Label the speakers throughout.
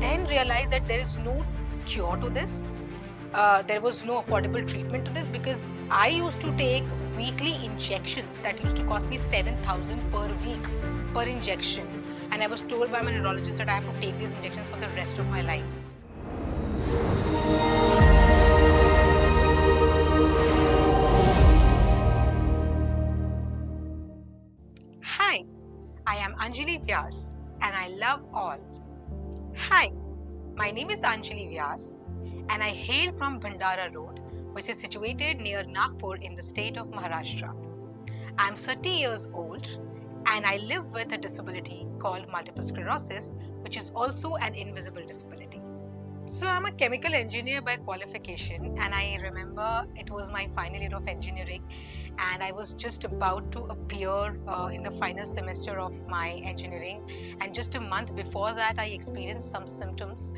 Speaker 1: then realized that there is no cure to this. There was no affordable treatment to this, because I used to take weekly injections that used to cost me 7,000 per week per injection. And I was told by my neurologist that I have to take these injections for the rest of my life. Hi, I am Anjali Vyas and I love all. Hi, my name is Anjali Vyas and I hail from Bhandara Road, which is situated near Nagpur in the state of Maharashtra. I am 30 years old and I live with a disability called multiple sclerosis, which is also an invisible disability. So I'm a chemical engineer by qualification, and I remember it was my final year of engineering, and I was just about to appear in the final semester of my engineering. And just a month before that, I experienced some symptoms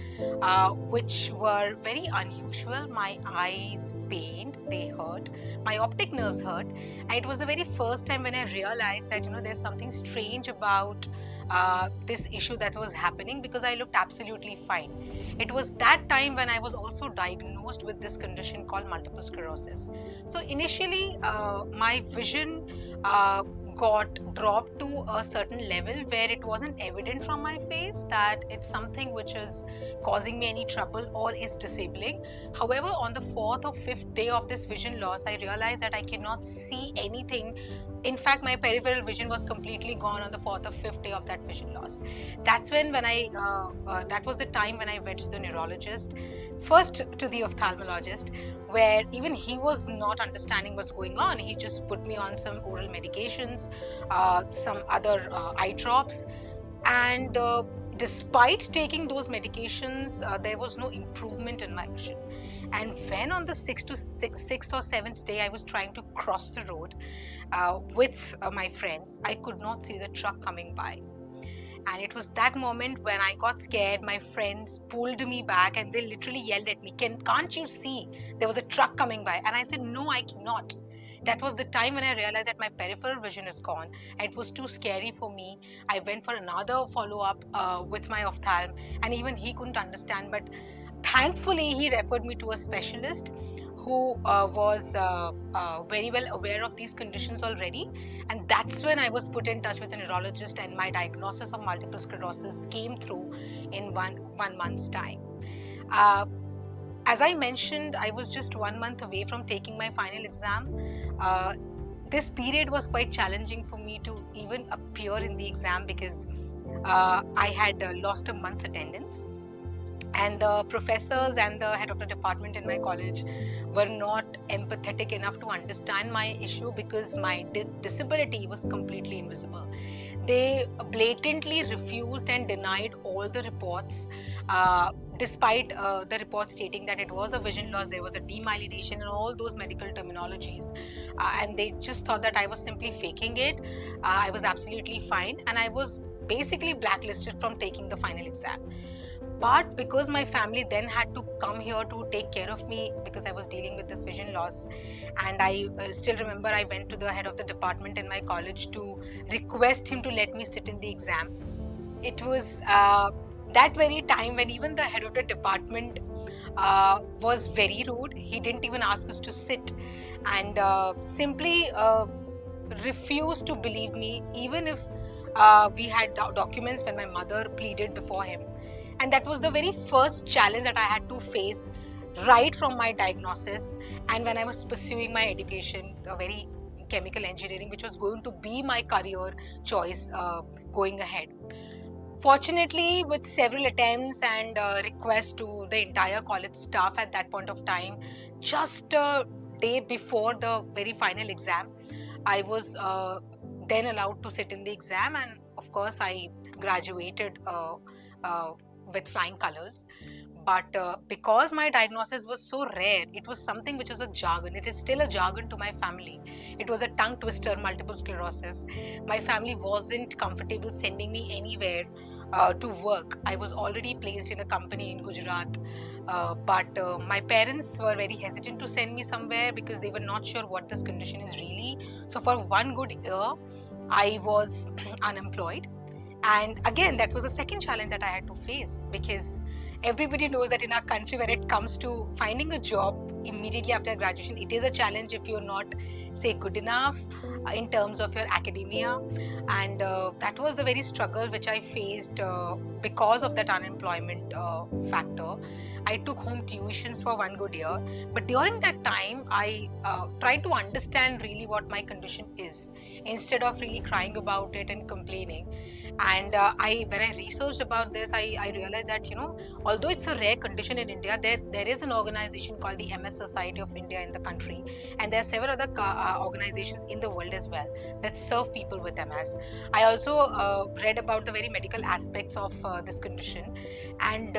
Speaker 1: which were very unusual. My eyes pained, they hurt, my optic nerves hurt, and it was the very first time when I realized that there's something strange about this issue that was happening, because I looked absolutely fine. It was that time when I was also diagnosed with this condition called multiple sclerosis. So initially, my vision got dropped to a certain level where it wasn't evident from my face that it's something which is causing me any trouble or is disabling. However, on the fourth or fifth day of this vision loss, I realized that I cannot see anything. In fact, my peripheral vision was completely gone on the fourth or fifth day of that vision loss. That's when that was the time when I went to the neurologist, first to the ophthalmologist, where even he was not understanding what's going on. He just put me on some oral medications, some other eye drops, and despite taking those medications, there was no improvement in my vision. And when on the sixth or seventh day I was trying to cross the road with my friends, I could not see the truck coming by. And it was that moment when I got scared. My friends pulled me back and they literally yelled at me, can't you see? There was a truck coming by. And I said, no, I cannot. That was the time when I realized that my peripheral vision is gone. And it was too scary for me. I went for another follow-up with my ophthalm, and even he couldn't understand. But thankfully, he referred me to a specialist who was very well aware of these conditions already. And that's when I was put in touch with a neurologist, and my diagnosis of multiple sclerosis came through in one month's time. Uh, as I mentioned, I was just 1 month away from taking my final exam. This period was quite challenging for me to even appear in the exam, because I had lost a month's attendance. And the professors and the head of the department in my college were not empathetic enough to understand my issue, because my disability was completely invisible. They blatantly refused and denied all the reports, despite the report stating that it was a vision loss, there was a demyelination, and all those medical terminologies. And they just thought that I was simply faking it. I was absolutely fine, and I was basically blacklisted from taking the final exam. But because my family then had to come here to take care of me, because I was dealing with this vision loss, and I still remember I went to the head of the department in my college to request him to let me sit in the exam. It was that very time when even the head of the department was very rude. He didn't even ask us to sit, and simply refused to believe me, even if we had documents when my mother pleaded before him. And that was the very first challenge that I had to face right from my diagnosis, and when I was pursuing my education, the very chemical engineering, which was going to be my career choice going ahead. Fortunately, with several attempts and requests to the entire college staff at that point of time, just a day before the very final exam, I was then allowed to sit in the exam, and of course, I graduated with flying colors. But because my diagnosis was so rare, it was something which is a jargon. It is still a jargon to my family. It was a tongue twister, multiple sclerosis. My family wasn't comfortable sending me anywhere to work. I was already placed in a company in Gujarat, but my parents were very hesitant to send me somewhere, because they were not sure what this condition is really. So for one good year, I was unemployed. And again, that was the second challenge that I had to face, because everybody knows that in our country, when it comes to finding a job immediately after graduation, it is a challenge if you're not, say, good enough in terms of your academia. And that was the very struggle which I faced because of that unemployment factor. I took home tuitions for 1 good year, but during that time, I tried to understand really what my condition is, instead of really crying about it and complaining. And when I researched about this, I realized that, although it's a rare condition in India, there is an organization called the MS Society of India in the country, and there are several other organizations in the world as well that serve people with MS. I also read about the very medical aspects of this condition, and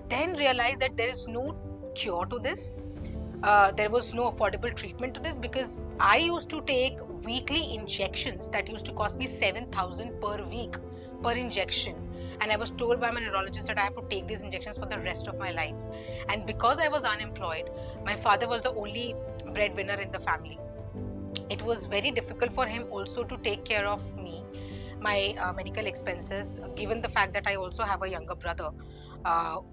Speaker 1: then realized that there is no cure to this. There was no affordable treatment to this, because I used to take weekly injections that used to cost me 7,000 per week per injection. And I was told by my neurologist that I have to take these injections for the rest of my life. And because I was unemployed, my father was the only breadwinner in the family. It was very difficult for him also to take care of me, my medical expenses, given the fact that I also have a younger brother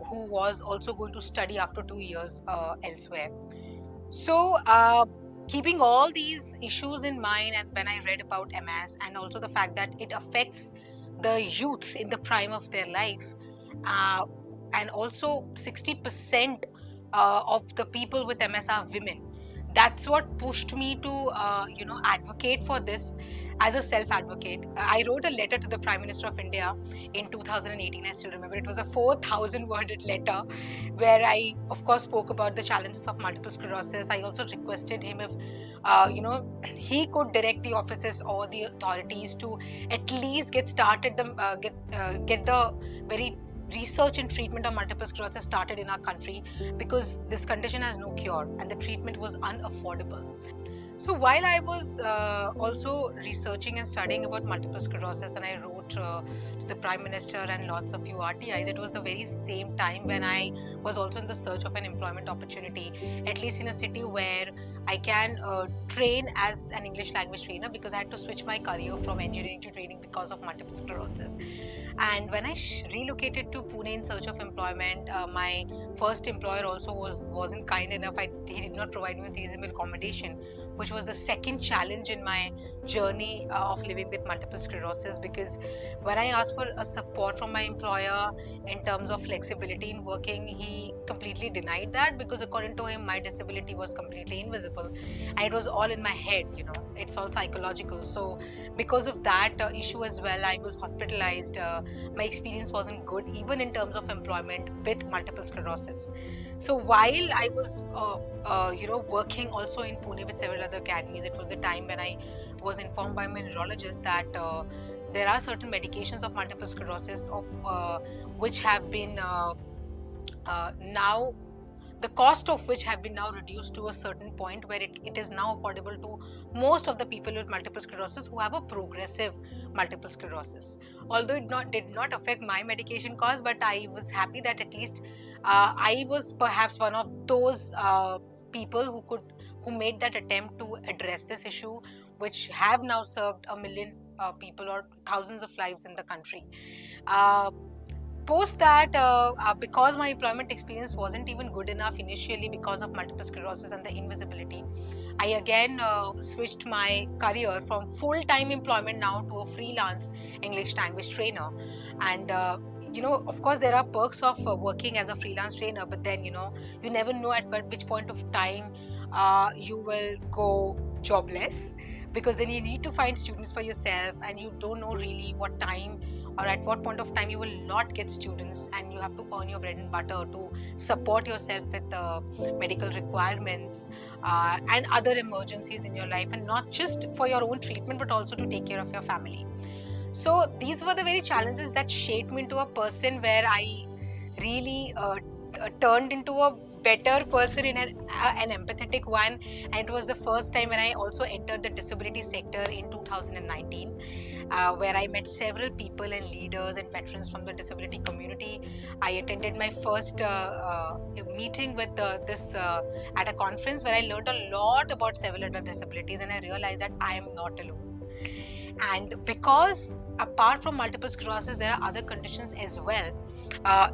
Speaker 1: who was also going to study after 2 years elsewhere. So, keeping all these issues in mind, and when I read about MS, and also the fact that it affects the youths in the prime of their life, uh, and also 60% of the people with MS are women. That's what pushed me to, advocate for this as a self-advocate. I wrote a letter to the Prime Minister of India in 2018. I still remember it was a 4,000-worded letter, where I, of course, spoke about the challenges of multiple sclerosis. I also requested him if, he could direct the offices or the authorities to at least get started get the very research and treatment of multiple sclerosis started in our country, because this condition has no cure and the treatment was unaffordable. So while I was also researching and studying about multiple sclerosis, and I wrote to the Prime Minister and lots of few RTIs, it was the very same time when I was also in the search of an employment opportunity, at least in a city where I can train as an English language trainer, because I had to switch my career from engineering to training because of multiple sclerosis. And when I relocated to Pune in search of employment, my first employer also wasn't kind enough. He did not provide me with reasonable accommodation, which was the second challenge in my journey of living with multiple sclerosis. Because when I asked for a support from my employer in terms of flexibility in working, he completely denied that, because according to him, my disability was completely invisible and it was all in my head. It's all psychological. So because of that issue as well, I was hospitalized. My experience wasn't good even in terms of employment with multiple sclerosis. So while I was working also in Pune with several other academies, it was the time when I was informed by my neurologist that there are certain medications of multiple sclerosis of which have been now the cost of which have been now reduced to a certain point where it is now affordable to most of the people with multiple sclerosis who have a progressive multiple sclerosis. Although did not affect my medication cost, but I was happy that at least I was perhaps one of those people who made that attempt to address this issue, which have now served a million people or thousands of lives in the country. Uh, Post that, because my employment experience wasn't even good enough initially because of multiple sclerosis and the invisibility, I again switched my career from full-time employment now to a freelance English language trainer. And of course, there are perks of working as a freelance trainer, but then you never know at which point of time you will go jobless, because then you need to find students for yourself, and you don't know really what time or at what point of time you will not get students, and you have to earn your bread and butter to support yourself with medical requirements and other emergencies in your life, and not just for your own treatment but also to take care of your family. So these were the very challenges that shaped me into a person where I really turned into a better person in an empathetic one. And it was the first time when I also entered the disability sector in 2019, where I met several people and leaders and veterans from the disability community. I attended my first meeting with this at a conference where I learned a lot about several other disabilities, and I realized that I am not alone. And because apart from multiple sclerosis, there are other conditions as well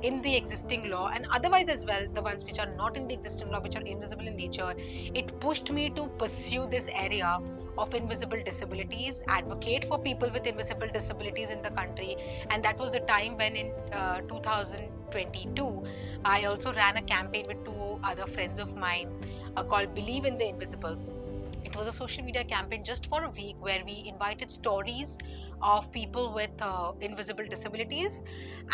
Speaker 1: in the existing law, and otherwise as well, the ones which are not in the existing law, which are invisible in nature. It pushed me to pursue this area of invisible disabilities, advocate for people with invisible disabilities in the country. And that was the time when in 2022, I also ran a campaign with two other friends of mine called Believe in the Invisible. It was a social media campaign just for a week where we invited stories of people with invisible disabilities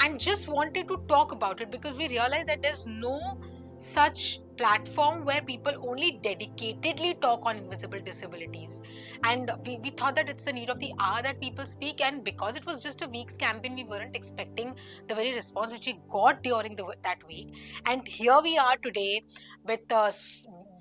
Speaker 1: and just wanted to talk about it, because we realized that there's no such platform where people only dedicatedly talk on invisible disabilities. And we thought that it's the need of the hour that people speak. And because it was just a week's campaign, we weren't expecting the very response which we got during that week. And here we are today with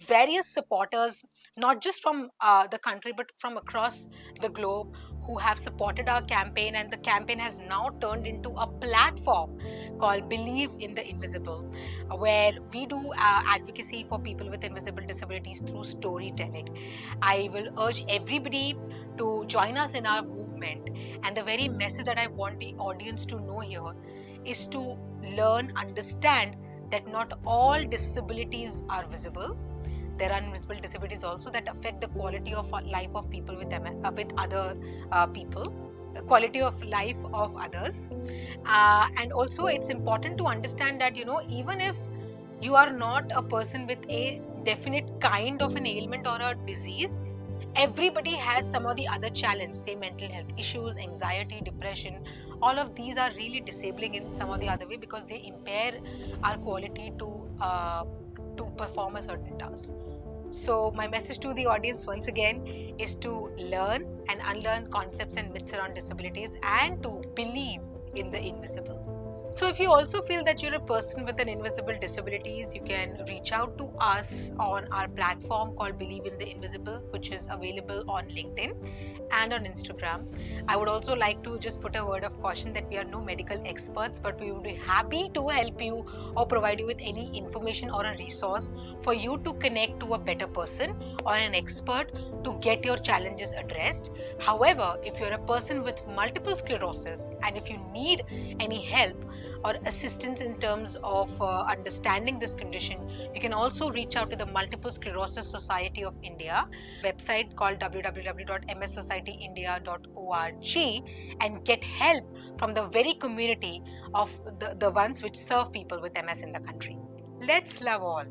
Speaker 1: various supporters, not just from the country but from across the globe, who have supported our campaign. And the campaign has now turned into a platform called Believe in the Invisible, where we do advocacy for people with invisible disabilities through storytelling. I will urge everybody to join us in our movement. And the very message that I want the audience to know here is to learn, understand that not all disabilities are visible. There are invisible disabilities also that affect the quality of life of people with with other people, the quality of life of others. And also it's important to understand that, even if you are not a person with a definite kind of an ailment or a disease, everybody has some of the other challenge, say mental health issues, anxiety, depression. All of these are really disabling in some or the other way, because they impair our quality to perform a certain task. So, my message to the audience once again is to learn and unlearn concepts and myths around disabilities and to believe in the invisible. So, if you also feel that you're a person with an invisible disabilities, you can reach out to us on our platform called Believe in the Invisible, which is available on LinkedIn and on Instagram. I would also like to just put a word of caution that we are no medical experts, but we would be happy to help you or provide you with any information or a resource for you to connect to a better person or an expert to get your challenges addressed. However, if you're a person with multiple sclerosis and if you need any help or assistance in terms of understanding this condition, you can also reach out to the Multiple Sclerosis Society of India website called www.mssocietyindia.org and get help from the very community of the ones which serve people with MS in the country. Let's love all.